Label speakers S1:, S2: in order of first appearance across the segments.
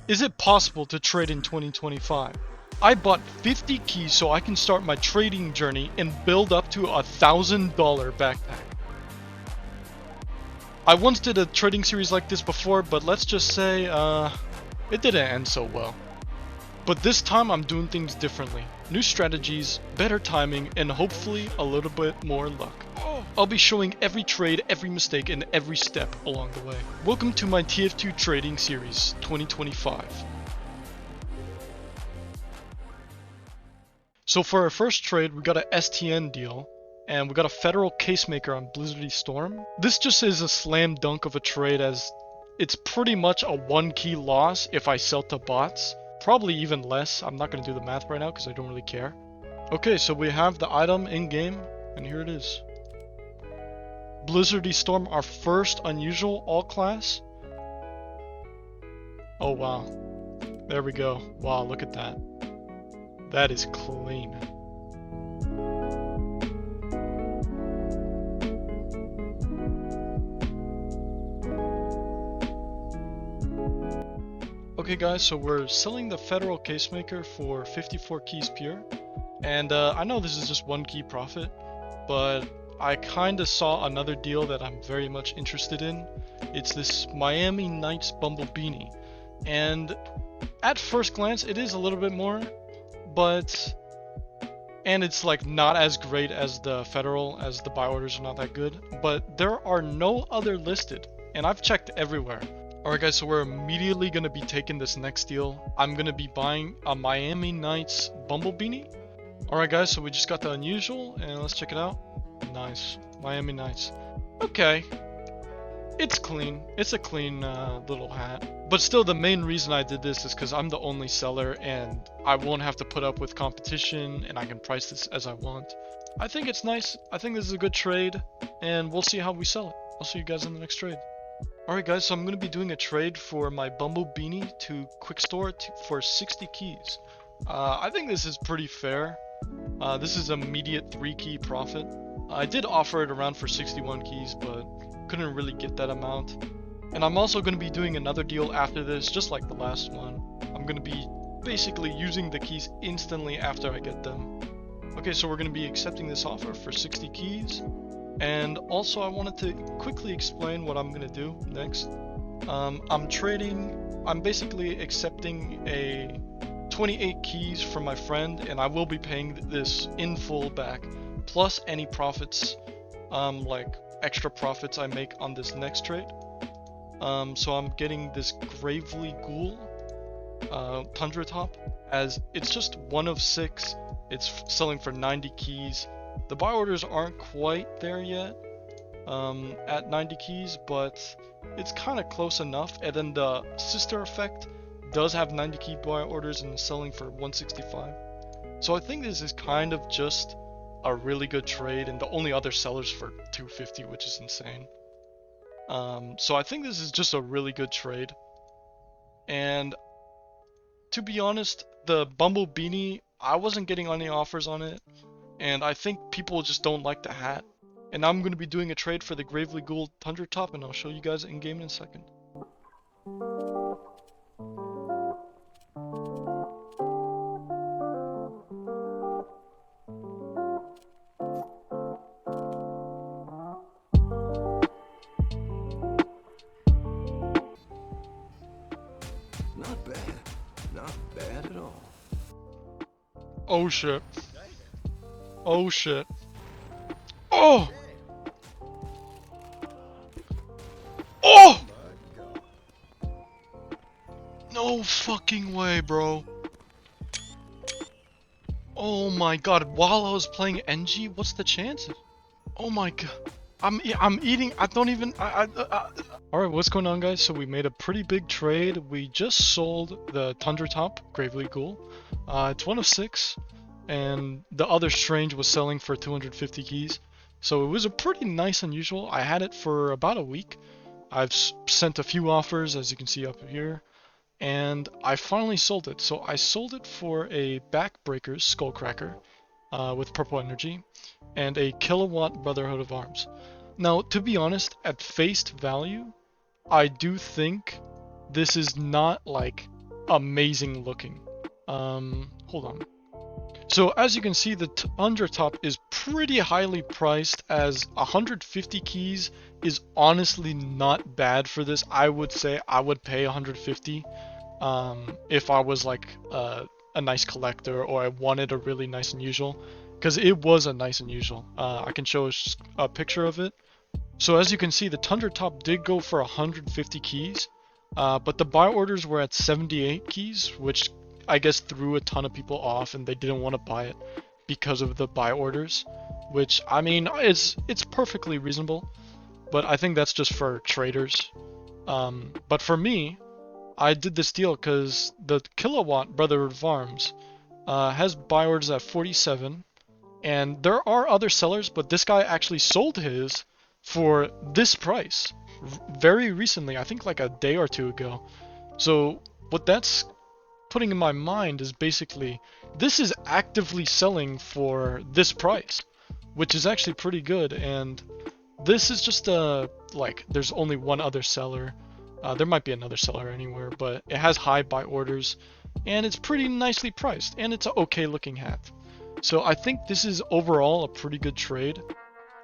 S1: Is it possible to trade in 2025? I bought 50 keys so I can start my trading journey and build up to a $1,000 backpack. I once did a trading series like this before, but let's just say, it didn't end so well. But this time I'm doing things differently. New strategies, better timing, and hopefully a little bit more luck. I'll be showing every trade, every mistake, and every step along the way. Welcome to my TF2 trading series 2025. So for our first trade, we got a STN deal, and we got a federal casemaker on Blizzardy Storm. This just is a slam dunk of a trade, as it's pretty much a 1-key loss if I sell to bots. Probably even less. I'm not going to do the math right now because I don't really care. Okay, so we have the item in game, and here it is. Blizzardy Storm, our first unusual all class. Oh wow. There we go. Wow, look at that. That is clean. Okay guys, so we're selling the federal casemaker for 54 keys pure. And I know this is just 1 key profit, but I kinda saw another deal that I'm very much interested in. It's this Miami Nights Bumble Beanie. And at first glance, it is a little bit more, and it's like not as great as the federal, as the buy orders are not that good, but there are no other listed, and I've checked everywhere. Alright guys, so we're immediately going to be taking this next deal. I'm going to be buying a Miami Nights Bumble Beanie. Alright guys, so we just got the unusual, and let's check it out. Nice. Miami Nights. Okay. It's clean. It's a clean little hat. But still, the main reason I did this is because I'm the only seller, and I won't have to put up with competition, and I can price this as I want. I think it's nice. I think this is a good trade, and we'll see how we sell it. I'll see you guys in the next trade. Alright guys, so I'm going to be doing a trade for my Bumble Beanie to Quickstore for 60 keys. I think this is pretty fair. This is immediate 3-key profit. I did offer it around for 61 keys, but couldn't really get that amount. And I'm also going to be doing another deal after this, just like the last one. I'm going to be basically using the keys instantly after I get them. Okay, so we're going to be accepting this offer for 60 keys. And also I wanted to quickly explain what I'm going to do next. I'm basically accepting a 28 keys from my friend, and I will be paying this in full back, plus any profits, like extra profits I make on this next trade. So I'm getting this Gravely Ghoul Tundra Top, as it's just 1 of 6. It's selling for 90 keys. The buy orders aren't quite there yet at 90 keys, but it's kind of close enough. And then the sister effect does have 90 key buy orders and is selling for 165. So I think this is kind of just a really good trade, and the only other sellers for 250, which is insane. So I think this is just a really good trade. And to be honest, the Bumble Beanie, I wasn't getting any offers on it, and I think people just don't like the hat. And I'm going to be doing a trade for the Gravely Ghoul Tundra Top, and I'll show you guys in game in a second.
S2: Not bad. Not bad at all.
S1: Oh shit. Oh shit. Oh! Oh! No fucking way, bro. Oh my god, while I was playing NG, what's the chances? Oh my god. I'm eating, I don't even, Alright, what's going on guys? So we made a pretty big trade. We just sold the Tundra Top, Gravely Ghoul. It's 1 of 6, and the other Strange was selling for 250 keys. So it was a pretty nice unusual. I had it for about a week. I've sent a few offers, as you can see up here, and I finally sold it. So I sold it for a Backbreakers Skullcracker with purple energy, and a Kilowatt Brotherhood of Arms. Now, to be honest, at face value, I do think this is not like amazing looking. Hold on. So as you can see, the Undertop is pretty highly priced, as 150 keys is honestly not bad for this. I would say I would pay 150 if I was like a nice collector, or I wanted a really nice unusual, because it was a nice unusual. I can show a picture of it. So as you can see, the Tundra Top did go for 150 keys, but the buy orders were at 78 keys, which I guess threw a ton of people off, and they didn't want to buy it because of the buy orders, which, I mean, it's perfectly reasonable, but I think that's just for traders. But for me, I did this deal because the Kilowatt Brotherhood of Arms has buy orders at 47, and there are other sellers, but this guy actually sold his for this price very recently, I think like a day or two ago. So what that's putting in my mind is basically this is actively selling for this price, which is actually pretty good. And this is just like there's only one other seller. There might be another seller anywhere, but it has high buy orders, and it's pretty nicely priced, and it's an okay looking hat. So I think this is overall a pretty good trade.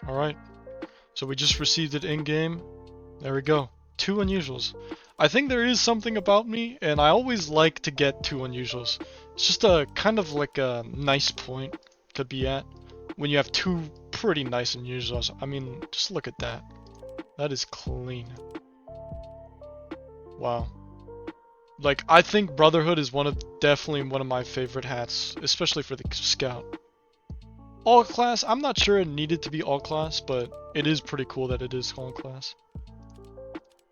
S1: All right, so we just received it in game. There we go, 2 unusuals. I think there is something about me, and I always like to get 2 unusuals. It's just a kind of like a nice point to be at when you have 2 pretty nice unusuals. I mean, just look at that. That is clean. Wow. Like, I think Brotherhood is definitely one of my favorite hats, especially for the Scout. All class, I'm not sure it needed to be all class, but it is pretty cool that it is all class.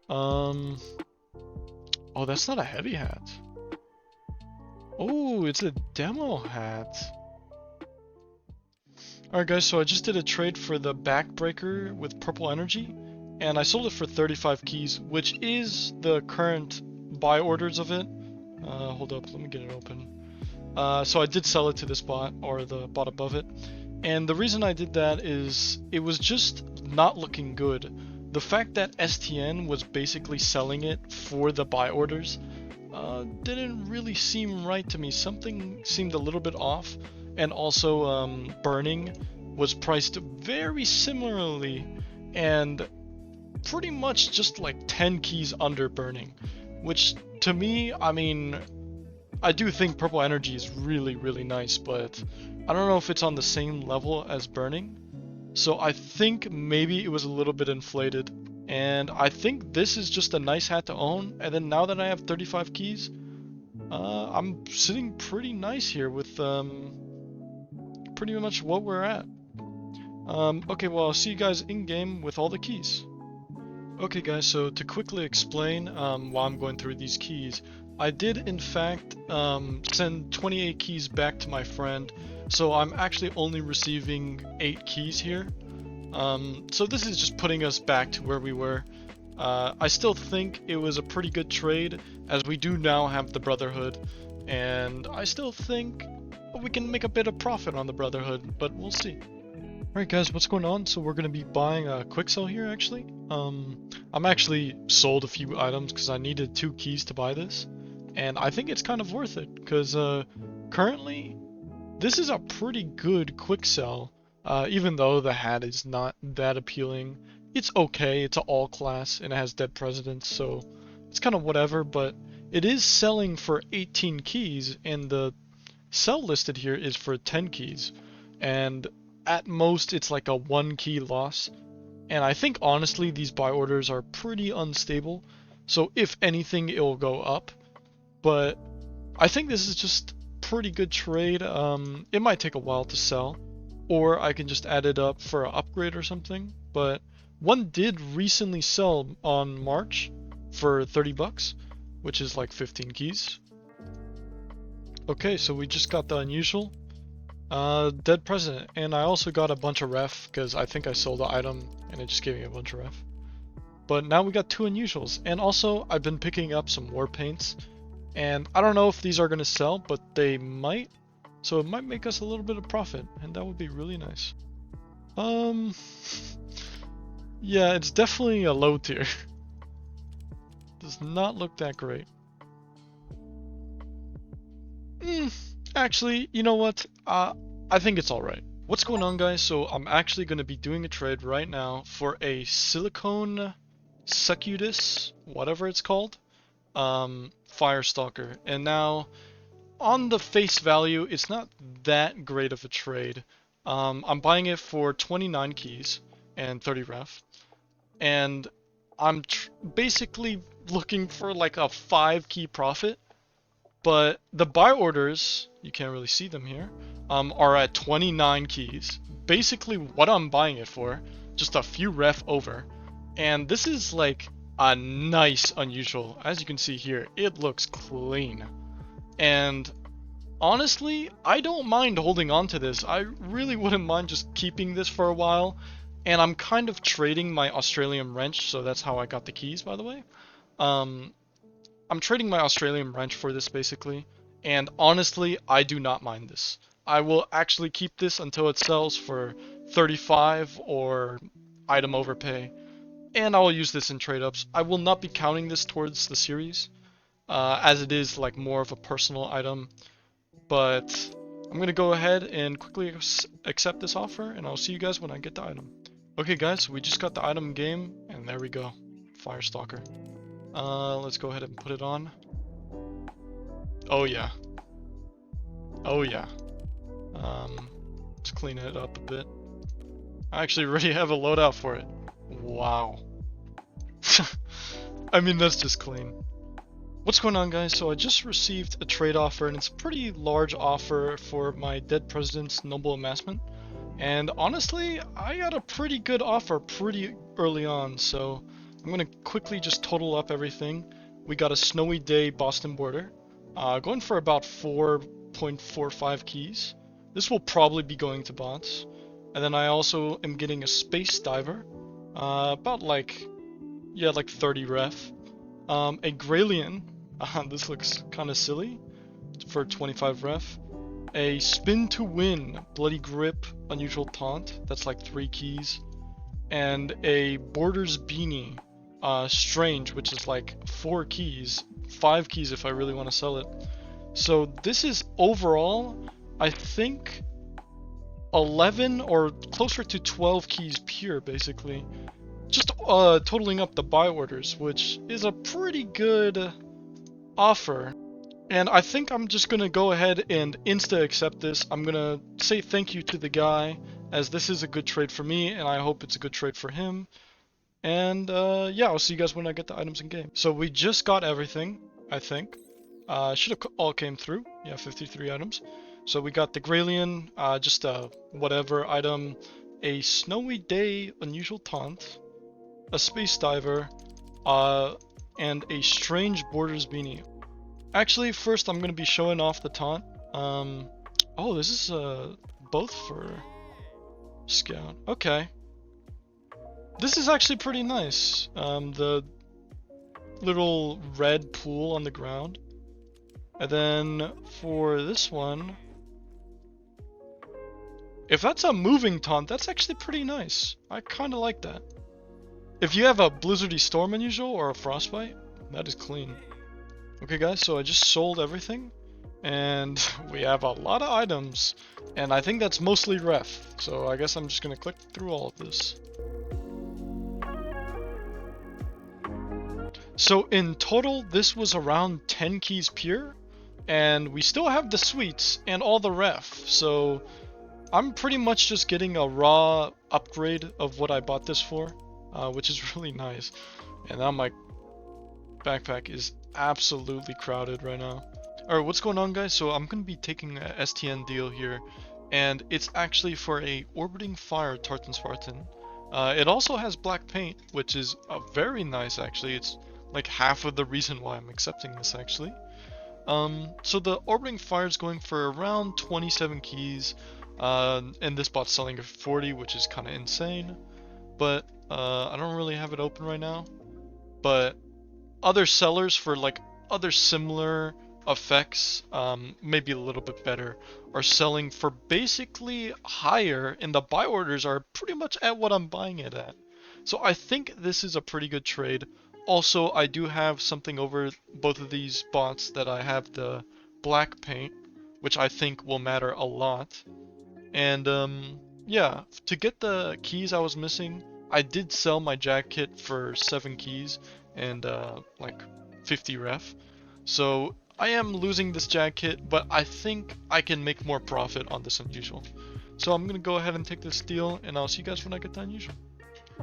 S1: Oh, that's not a heavy hat. Oh, it's a demo hat. Alright guys, so I just did a trade for the backbreaker with purple energy, and I sold it for 35 keys, which is the current buy orders of it. Hold up, let me get it open. So I did sell it to this bot, or the bot above it. And the reason I did that is it was just not looking good. The fact that STN was basically selling it for the buy orders didn't really seem right to me. Something seemed a little bit off. And also Burning was priced very similarly, and pretty much just like 10 keys under Burning, which to me, I mean, I do think Purple Energy is really, really nice, but I don't know if it's on the same level as Burning. So I think maybe it was a little bit inflated, and I think this is just a nice hat to own. And then now that I have 35 keys, I'm sitting pretty nice here with pretty much what we're at. Okay, well, I'll see you guys in game with all the keys. Okay guys, so to quickly explain while I'm going through these keys, I did in fact send 28 keys back to my friend, so I'm actually only receiving 8 keys here. So this is just putting us back to where we were. I still think it was a pretty good trade, as we do now have the Brotherhood, and I still think we can make a bit of profit on the Brotherhood, but we'll see. Alright guys, what's going on? So we're going to be buying a quicksell here actually. I'm actually sold a few items because I needed 2 keys to buy this, and I think it's kind of worth it because currently this is a pretty good quicksell, even though the hat is not that appealing. It's okay, it's an all class and it has dead presidents, so it's kind of whatever, but it is selling for 18 keys, and the sell listed here is for 10 keys, and at most it's like a 1 key loss. And I think honestly these buy orders are pretty unstable, so if anything it will go up, but I think this is just pretty good trade. It might take a while to sell, or I can just add it up for an upgrade or something, but one did recently sell on March for 30 bucks, which is like 15 keys. Okay, so we just got the unusual dead president, and I also got a bunch of ref because I think I sold the item and it just gave me a bunch of ref. But now we got 2 unusuals, and also I've been picking up some war paints, and I don't know if these are going to sell, but they might, so it might make us a little bit of profit, and that would be really nice. Yeah, it's definitely a low tier. Does not look that great. Actually, you know what? I think it's alright. What's going on, guys? So I'm actually going to be doing a trade right now for a silicone succubus, whatever it's called, Firestalker. And now, on the face value, it's not that great of a trade. I'm buying it for 29 keys and 30 ref, and I'm basically looking for like a 5 key profit. But the buy orders, you can't really see them here, are at 29 keys. Basically what I'm buying it for, just a few ref over. And this is like a nice unusual. As you can see here, it looks clean. And honestly, I don't mind holding on to this. I really wouldn't mind just keeping this for a while. And I'm kind of trading my Australian wrench, so that's how I got the keys, by the way. I'm trading my Australian wrench for this basically, and honestly, I do not mind this. I will actually keep this until it sells for 35 or item overpay, and I will use this in trade-ups. I will not be counting this towards the series, as it is like more of a personal item, but I'm gonna go ahead and quickly accept this offer, and I'll see you guys when I get the item. Okay guys, we just got the item game, and there we go, Firestalker. Let's go ahead and put it on. Oh yeah. Oh yeah. Let's clean it up a bit. I actually already have a loadout for it. Wow. I mean, that's just clean. What's going on, guys? So I just received a trade offer, and it's a pretty large offer for my dead president's noble amassment. And honestly, I got a pretty good offer pretty early on, so I'm gonna quickly just total up everything. We got a snowy day Boston border, going for about 4.45 keys. This will probably be going to bots. And then I also am getting a space diver, about like 30 ref. A Gralian, this looks kind of silly, for 25 ref. A spin to win, bloody grip, unusual taunt, that's like 3 keys. And a borders beanie, strange, which is like 4 keys, 5 keys if I really want to sell it. So this is overall, I think, 11 or closer to 12 keys pure, basically. Just totaling up the buy orders, which is a pretty good offer. And I think I'm just going to go ahead and insta-accept this. I'm going to say thank you to the guy, as this is a good trade for me, and I hope it's a good trade for him. And yeah, I'll see you guys when I get the items in game. So we just got everything, I think. Should have all came through. Yeah, 53 items. So we got the Gralian, just a whatever item, a snowy day unusual taunt, a space diver, and a strange borders beanie. Actually, first I'm going to be showing off the taunt. Oh, this is both for Scout. Okay. This is actually pretty nice. The little red pool on the ground. And then for this one, if that's a moving taunt, that's actually pretty nice. I kind of like that. If you have a blizzardy storm unusual or a frostbite, that is clean. Okay guys, so I just sold everything, and we have a lot of items, and I think that's mostly ref, so I guess I'm just gonna click through all of this. So in total, this was around 10 keys pure, and we still have the sweets and all the ref, so I'm pretty much just getting a raw upgrade of what I bought this for, which is really nice. And now my backpack is absolutely crowded right now. Alright, what's going on, guys? So I'm going to be taking a STN deal here, and it's actually for a orbiting fire Tartan Spartan. It also has black paint, which is very nice actually. It's like half of the reason why I'm accepting this actually. So the orbiting fire is going for around 27 keys, and this bot's selling at 40, which is kind of insane. But I don't really have it open right now. But other sellers for like other similar effects, maybe a little bit better, are selling for basically higher, and the buy orders are pretty much at what I'm buying it at. So I think this is a pretty good trade. Also, I do have something over both of these bots that I have the black paint. which I think will matter a lot. And yeah, to get the keys I was missing, I did sell my jack kit for 7 keys and like 50 ref. So I am losing this jack kit, but I think I can make more profit on this unusual. So I'm gonna go ahead and take this deal, and I'll see you guys when I get the unusual.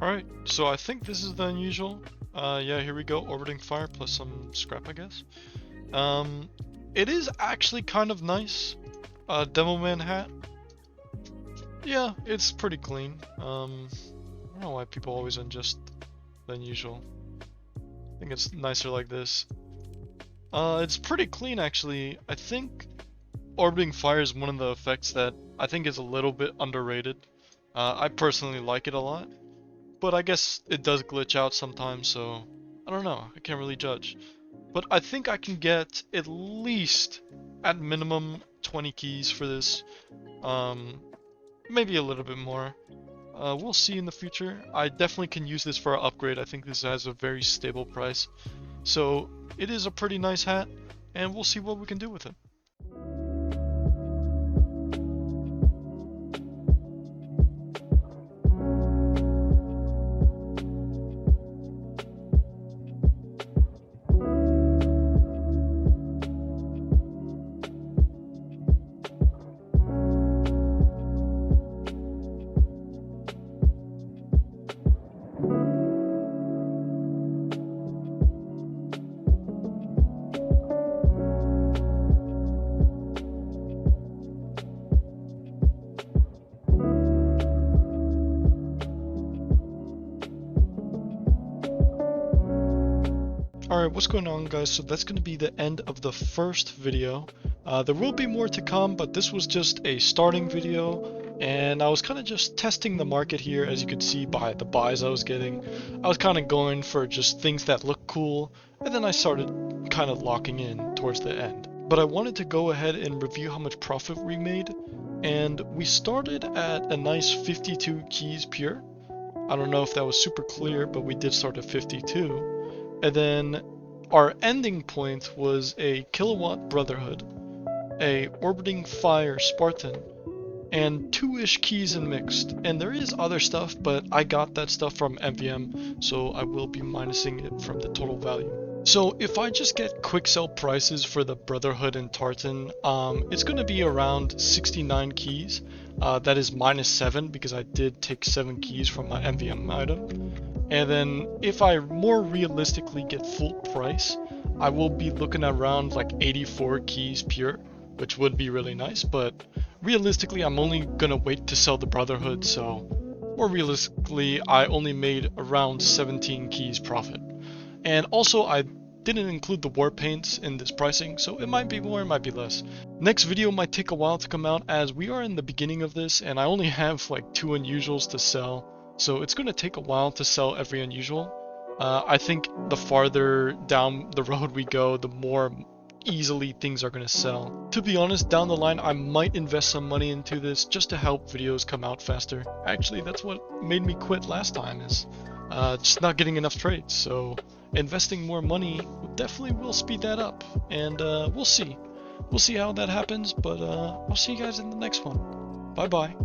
S1: Alright, so I think this is the unusual. Yeah, here we go, orbiting fire plus some scrap, I guess. It is actually kind of nice. Demo man hat. Yeah, it's pretty clean. I don't know why people always ingest the unusual. I think it's nicer like this. It's pretty clean actually. I think orbiting fire is one of the effects that I think is a little bit underrated. I personally like it a lot, but I guess it does glitch out sometimes, so I don't know. I can't really judge. But I think I can get at least, at minimum, 20 keys for this. Maybe a little bit more. We'll see in the future. I definitely can use this for an upgrade. I think this has a very stable price. So it is a pretty nice hat, and we'll see what we can do with it. Alright, what's going on guys? So that's going to be the end of the first video. There will be more to come, but this was just a starting video, and I was kind of just testing the market here, as you could see by the buys I was getting. I was kind of going for just things that look cool, and then I started kind of locking in towards the end. But I wanted to go ahead and review how much profit we made, and we started at a nice 52 keys pure. I don't know if that was super clear, but we did start at 52. And then our ending point was a kilowatt Brotherhood, a orbiting fire Spartan, and 2-ish keys in mixed. And there is other stuff, but I got that stuff from MVM, so I will be minusing it from the total value. So if I just get quicksell prices for the Brotherhood and Tartan, it's going to be around 69 keys. That is -7 because I did take 7 keys from my MVM item. And then if I more realistically get full price, I will be looking at around like 84 keys pure, which would be really nice, but realistically I'm only gonna wait to sell the Brotherhood, so more realistically I only made around 17 keys profit. And also I didn't include the war paints in this pricing, so it might be more, it might be less. Next video might take a while to come out as we are in the beginning of this and I only have like 2 unusuals to sell. So it's going to take a while to sell every unusual. I think the farther down the road we go, the more easily things are going to sell. To be honest, down the line I might invest some money into this just to help videos come out faster. Actually, that's what made me quit last time, is just not getting enough trades. So investing more money definitely will speed that up, and we'll see how that happens, but I'll see you guys in the next one. Bye bye.